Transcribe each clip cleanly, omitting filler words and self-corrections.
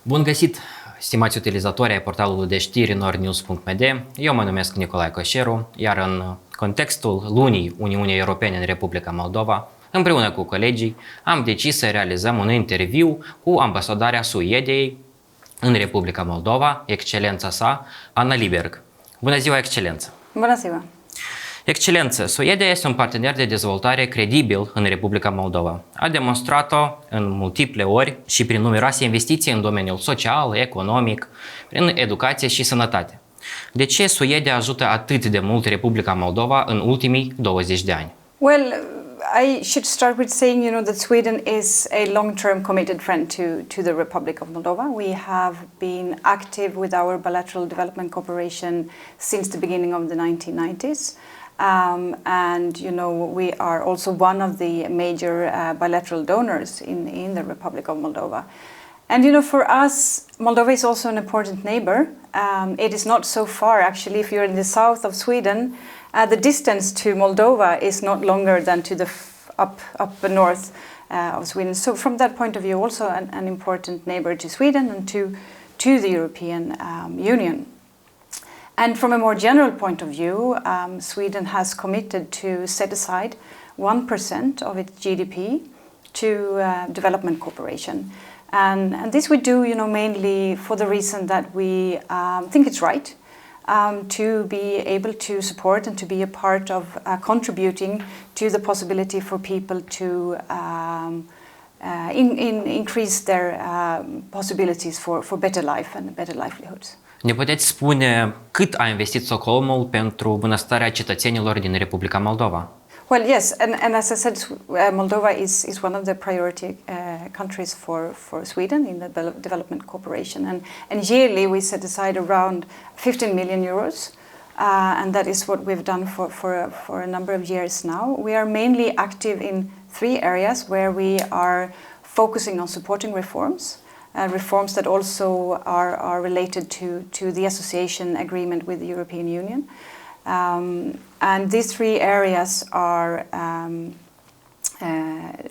Bun găsit, stimați utilizatori ai portalului de știri nordnews.md. Eu mă numesc Nicolae Coșeru, iar în contextul lunii Uniunii Europene în Republica Moldova, împreună cu colegii, am decis să realizăm un interviu cu Ambasadoarea Suediei în Republica Moldova, Excelența Sa, Lyberg. Bună ziua, Excelență! Bună ziua! Excelență, Suedia este un partener de dezvoltare credibil în Republica Moldova. A demonstrat-o în multiple ori și prin numeroase investiții în domeniul social, economic, prin educație și sănătate. De ce Suedia ajută atât de mult Republica Moldova în ultimii 20 de ani? Well, I should start with saying, that Sweden is a long-term committed friend to the Republic of Moldova. We have been active with our bilateral development cooperation since the beginning of the 1990s. And we are also one of the major bilateral donors in the Republic of Moldova. And for us, Moldova is also an important neighbor. It is not so far, actually. If you're in the south of Sweden, the distance to Moldova is not longer than to the up north of Sweden. So from that point of view, also an important neighbor to Sweden and to the European Union. And from a more general point of view, Sweden has committed to set aside 1% of its GDP to development cooperation. And this we do, mainly for the reason that we think it's right to be able to support and to be a part of contributing to the possibility for people to increase their possibilities for better life and better livelihoods. Ne puteți spune cât a investit Stockholmul pentru bunăstarea cetățenilor din Republica Moldova? Well, yes, and as I said, Moldova is one of the priority countries for Sweden in the development cooperation, and yearly we set aside around 15 million euros, and that is what we've done for a number of years now. We are mainly active in 3 areas where we are focusing on supporting reforms. Reforms that also are related to the association agreement with the European Union. And these 3 areas are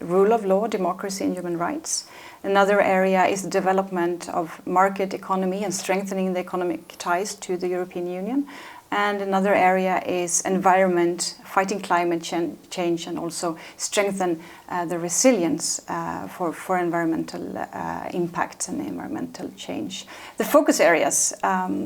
rule of law, democracy and human rights. Another area is the development of market economy and strengthening the economic ties to the European Union. And another area is environment, fighting climate change and also strengthen the resilience for environmental impacts and environmental change. The focus areas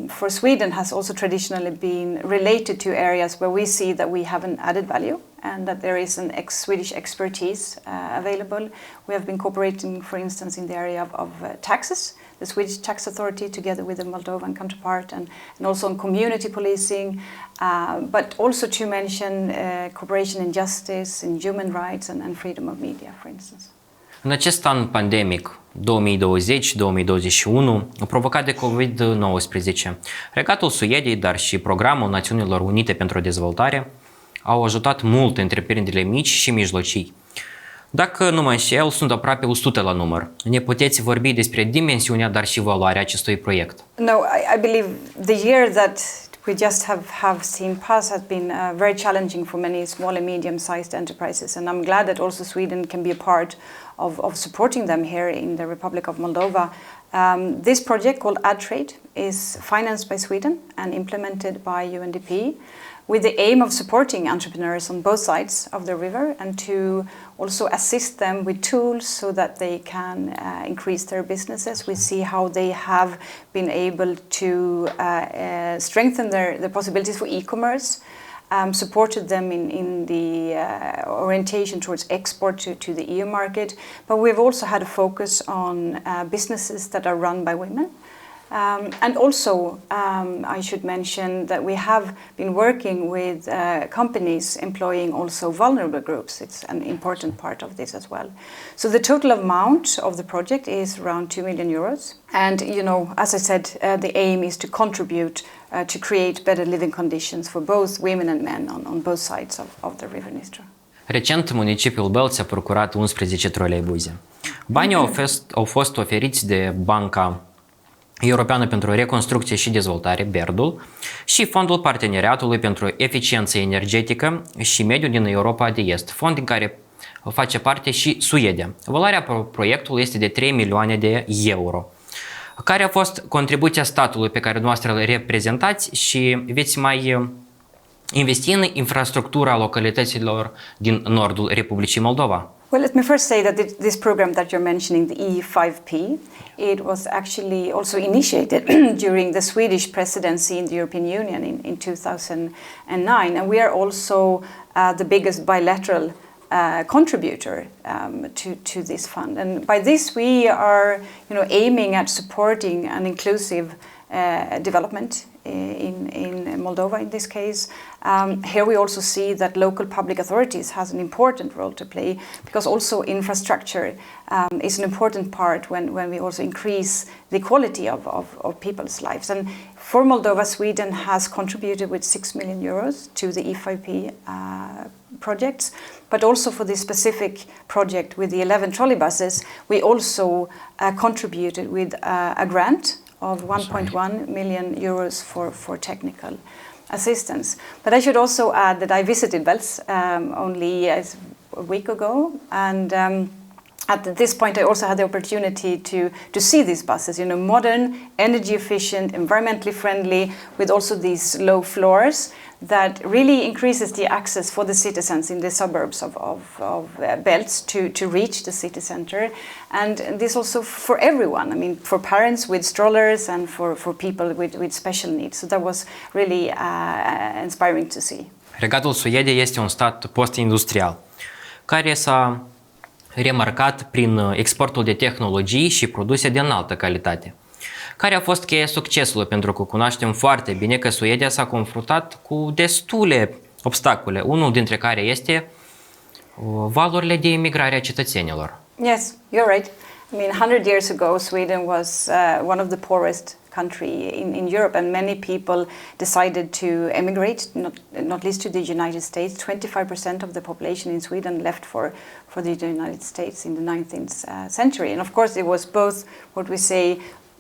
for Sweden has also traditionally been related to areas where we see that we have an added value and that there is an Swedish expertise available. We have been cooperating, for instance, in the area of taxes, the Swedish tax authority together with the Moldovan counterpart, and also on community policing, but also to mention cooperation in justice, in human rights and freedom of media, for instance. În acest an pandemic, 2020-2021, provocat de COVID-19, Regatul Suediei, dar și Programul Națiunilor Unite pentru Dezvoltare au ajutat mult întreprinderile mici și mijlocii. Dacă nu mă înșel, sunt aproape 100 la număr. Ne puteți vorbi despre dimensiunea, dar și valoarea acestui proiect? No, I believe the year that we just have seen pass has been very challenging for many small and medium-sized enterprises, and I'm glad that also Sweden can be a part of supporting them here in the Republic of Moldova. This project called Trade is financed by Sweden and implemented by UNDP, with the aim of supporting entrepreneurs on both sides of the river and to also assist them with tools so that they can increase their businesses. We see how they have been able to strengthen their possibilities for e-commerce, supported them in the orientation towards export to the EU market, but we've also had a focus on businesses that are run by women. And also, I should mention that we have been working with companies employing also vulnerable groups. It's an important part of this as well. So the total amount of the project is around 2 million euros. And, as I said, the aim is to contribute to create better living conditions for both women and men on both sides of the River Dnistru. Recent, municipiul Bălți a procurat 11 troleibuze. Banii au fost oferiți de Banca Europeană pentru Reconstrucție și Dezvoltare, BERD-ul, și Fondul Parteneriatului pentru Eficiență Energetică și Mediu din Europa de Est, fond din care face parte și Suedia. Valoarea proiectului este de 3 milioane de euro. Care a fost contribuția statului pe care dumneavoastră îl reprezentați și veți mai investi în infrastructura localităților din nordul Republicii Moldova? Well, let me first say that this program that you're mentioning, the E5P, it was actually also initiated during the Swedish presidency in the European Union in 2009, and we are also the biggest bilateral contributor to this fund. And by this, we are, aiming at supporting an inclusive development in Moldova in this case. Here we also see that local public authorities has an important role to play, because also infrastructure is an important part when we also increase the quality of people's lives. And for Moldova, Sweden has contributed with 6 million euros to the E5P projects, but also for this specific project with the 11 trolley buses, we also contributed with a grant of 1.1 million euros for technical assistance. But I should also add that I visited Bels only a week ago, and at this point I also had the opportunity to see these buses, modern, energy efficient, environmentally friendly, with also these low floors that really increases the access for the citizens in the suburbs of Bels to reach the city center. And this also for everyone, for parents with strollers and for people with special needs. So that was really inspiring to see. Regatul Suediei este un stat post-industrial care s-a remarcat prin exportul de tehnologii și produse de înaltă calitate. Care a fost cheia succesului? Pentru că cunoaștem foarte bine că Suedia s-a confruntat cu destule obstacole, unul dintre care este valurile de emigrare a cetățenilor. Yes, you're right. 100 years ago, Sweden was one of the poorest country in Europe, and many people decided to emigrate, not least to the United States. 25% of the population in Sweden left for the United States in the 19th century. And of course, it was both what we say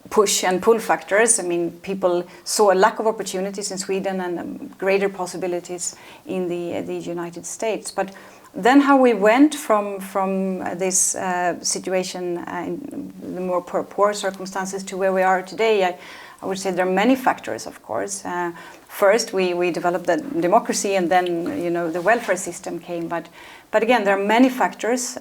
push and pull factors. People saw a lack of opportunities in Sweden and greater possibilities in the United States. But then how we went from this situation in the more poor circumstances to where we are today, I would say there are many factors, of course. First, we developed the democracy, and then the welfare system came. But again, there are many factors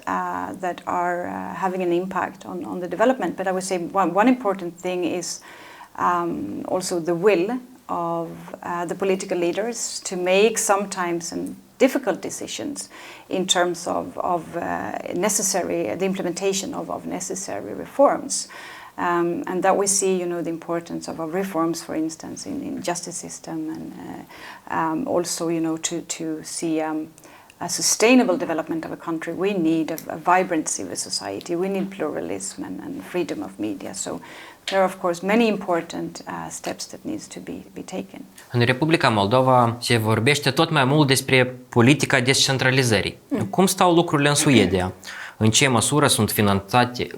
that are having an impact on the development. But I would say one important thing is also the will of the political leaders to make sometimes difficult decisions in terms of the implementation of necessary reforms. And that we see, the importance of reforms, for instance, in justice system, and also, to see a sustainable development of a country, we need a vibrant civil society, we need pluralism and freedom of media. So there are, of course, many important steps that needs to be taken. În Republica Moldova se vorbește tot mai mult despre politica descentralizării. Cum stau lucrurile în Suedia? În ce măsură sunt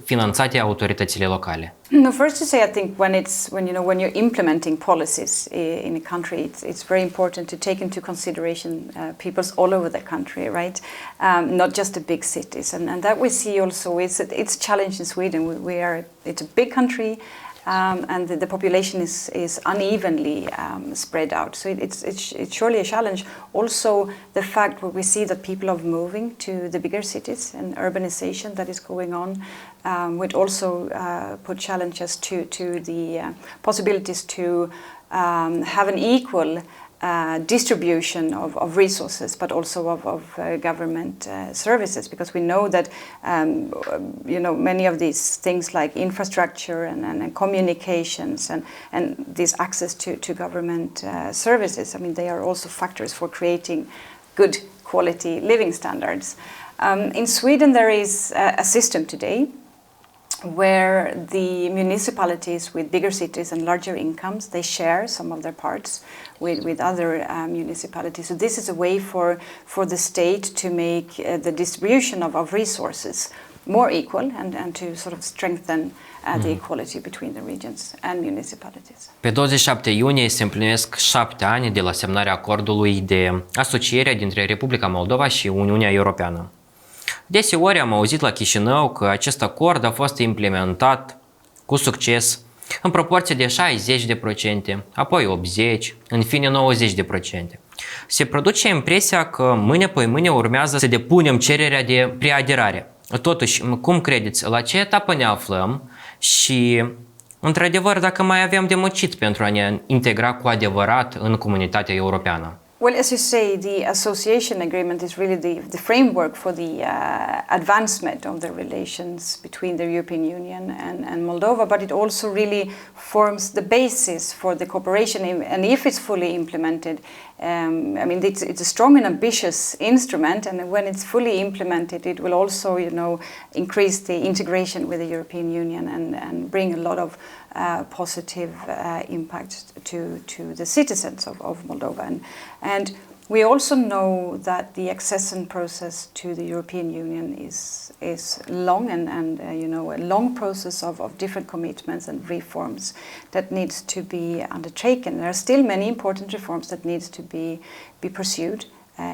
finanțate autoritățile locale? No, first to say, I think when you're implementing policies in a country, it's very important to take into consideration peoples all over the country, right? Not just the big cities, and that we see also it's a challenge in Sweden. It's a big country. And the population is unevenly spread out, so it's surely a challenge. Also, the fact that we see that people are moving to the bigger cities and urbanization that is going on, would also put challenges to the possibilities to have an equal distribution of resources, but also of government services, because we know that many of these things like infrastructure and communications and this access to government services, they are also factors for creating good quality living standards. In Sweden there is a system today where the municipalities with bigger cities and larger incomes, they share some of their parts with other municipalities. So this is a way for the state to make the distribution of resources more equal and to sort of strengthen the equality between the regions and municipalities. Pe 27 iunie se împlinesc 7 ani de la semnarea acordului de asociere dintre Republica Moldova și Uniunea Europeană. Deseori am auzit la Chișinău că acest acord a fost implementat cu succes în proporție de 60%, apoi 80%, în fine 90%. Se produce impresia că mâine urmează să depunem cererea de preaderare. Totuși, cum credeți, la ce etapă ne aflăm și, într-adevăr, dacă mai avem de muncit pentru a ne integra cu adevărat în comunitatea europeană? Well, as you say, the association agreement is really the framework for the advancement of the relations between the European Union and Moldova, but it also really forms the basis for the cooperation. And if it's fully implemented, I mean, it's a strong and ambitious instrument, and when it's fully implemented, it will also, increase the integration with the European Union and bring a lot of positive impact to the citizens of Moldova. And we also know that the accession process to the European Union is long and a long process of different commitments and reforms that needs to be undertaken. There are still many important reforms that needs to be pursued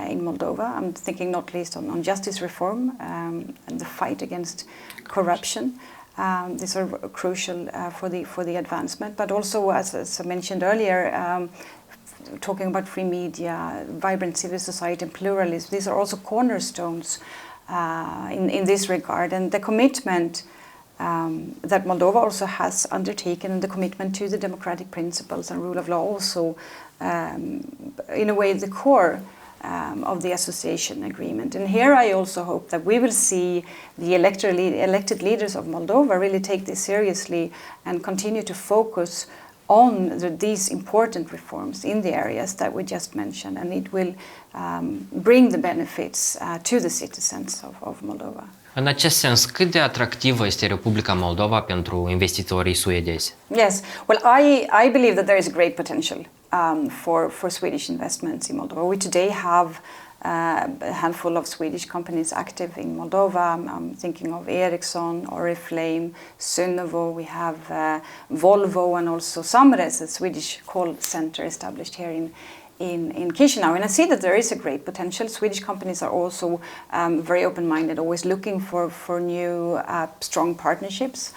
in Moldova. I'm thinking not least on justice reform and the fight against corruption. These are crucial for the advancement, but also, as I mentioned earlier, talking about free media, vibrant civil society and pluralism, these are also cornerstones in this regard. And the commitment that Moldova also has undertaken, and the commitment to the democratic principles and rule of law also, in a way, the core of the association agreement. And here I also hope that we will see the elected leaders of Moldova really take this seriously and continue to focus on these important reforms in the areas that we just mentioned, and it will bring the benefits to the citizens of Moldova. În acest sens, cât de atractivă este Republica Moldova pentru investitorii suedezi? Yes, well, I believe that there is a great potential for Swedish investments in Moldova. We today have a handful of Swedish companies active in Moldova. I'm thinking of Ericsson, Oriflame, Synovo. We have Volvo and also Samres, a Swedish call center established here in Chisinau. And I see that there is a great potential. Swedish companies are also very open-minded, always looking for new strong partnerships.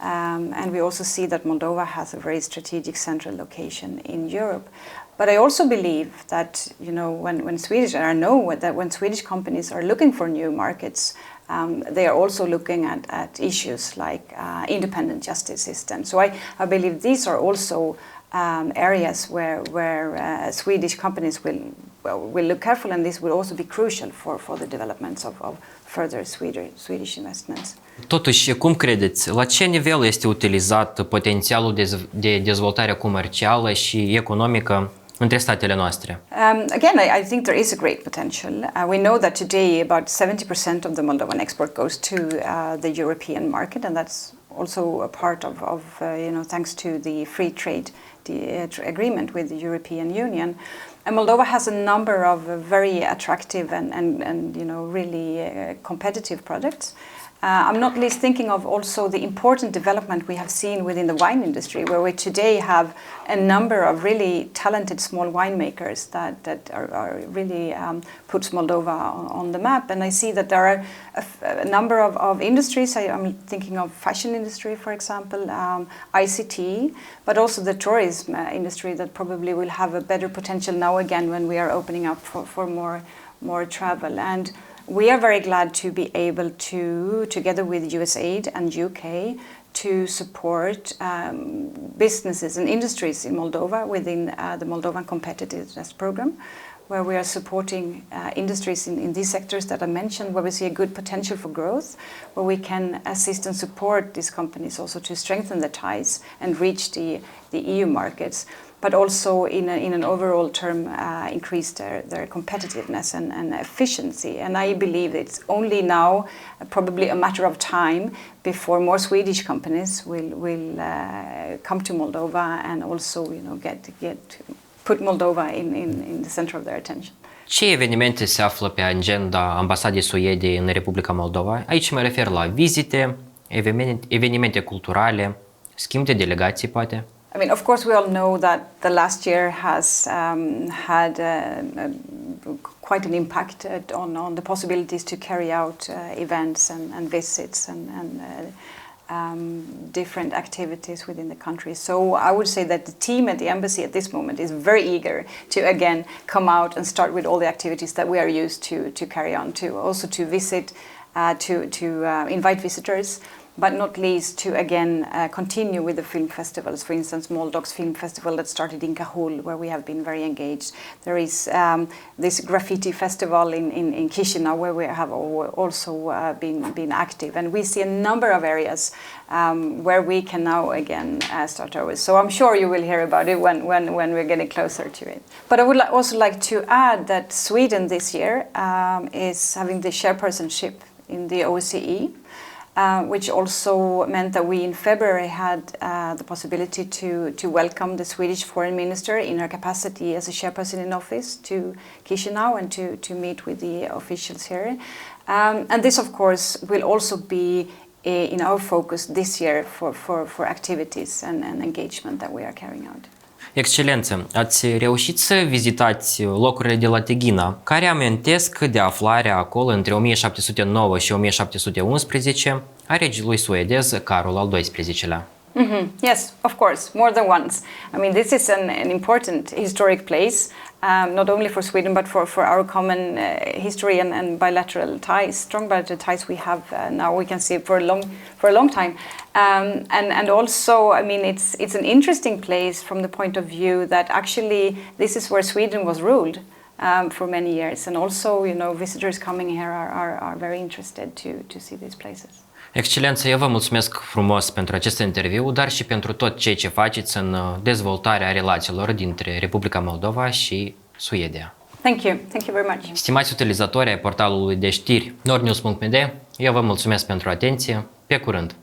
And we also see that Moldova has a very strategic central location in Europe. But I also believe that, when Swedish, and I know that when Swedish companies are looking for new markets, they are also looking at issues like independent justice system. So I believe these are also areas where Swedish companies will look careful, and this will also be crucial for the developments of further Swedish investments. Totuși, cum credeți, la ce nivel este utilizat potențialul de dezvoltare comercială și economică între statele noastre? Again, I think there is a great potential. We know that today about 70% of the Moldovan export goes to the European market, and that's also a part of thanks to the free trade agreement with the European Union. And Moldova has a number of very attractive and really competitive products. I'm not least thinking of also the important development we have seen within the wine industry, where we today have a number of really talented small winemakers that are really puts Moldova on the map. And I see that there are a number of industries. I'm thinking of fashion industry, for example, ICT, but also the tourism industry that probably will have a better potential now again when we are opening up for more travel. And we are very glad to be able to, together with USAID and UK, to support businesses and industries in Moldova within the Moldovan Competitiveness Program, where we are supporting industries in these sectors that I mentioned, where we see a good potential for growth, where we can assist and support these companies also to strengthen the ties and reach the EU markets, but also in an overall term increase their competitiveness and efficiency. And I believe it's only now probably a matter of time before more Swedish companies will come to Moldova and also put Moldova in the center of their attention. Ce evenimente se află pe agenda Ambasadei Suediei în Republica Moldova? Aici mă refer la vizite, evenimente culturale, schimb de delegații, poate? I mean, of course, we all know that the last year has had quite an impact on the possibilities to carry out events and visits and different activities within the country. So I would say that the team at the embassy at this moment is very eager to again come out and start with all the activities that we are used to carry on, to also to visit, to invite visitors, but not least to again continue with the film festivals. For instance, Moldog's film festival that started in Cahul, where we have been very engaged. There is this graffiti festival in Chisinau, where we have also been active. And we see a number of areas where we can now again start over. So I'm sure you will hear about it when we're getting closer to it. But I would also like to add that Sweden this year is having the chairpersonship in the OSCE. Which also meant that we in February had the possibility to welcome the Swedish foreign minister in her capacity as a chairperson in office to Chisinau and to meet with the officials here. And this, of course, will also be in our focus this year for activities and engagement that we are carrying out. Excelență, ați reușit să vizitați locurile de la Teghina, care amintesc de aflarea acolo între 1709 și 1711 a regelui suedez Carol al XII-lea. Yes, of course, more than once. I mean, this is an important historic place, not only for Sweden, but for our common history and bilateral ties, strong bilateral ties we have now. We can see it for a long time, and also, I mean, it's an interesting place from the point of view that actually this is where Sweden was ruled for many years, and also, you know, visitors coming here are very interested to see these places. Excelență, eu vă mulțumesc frumos pentru acest interviu, dar și pentru tot ceea ce faceți în dezvoltarea relațiilor dintre Republica Moldova și Suedia. Thank you very much. Stimați utilizatori ai portalului de știri nordnews.md, eu vă mulțumesc pentru atenție. Pe curând!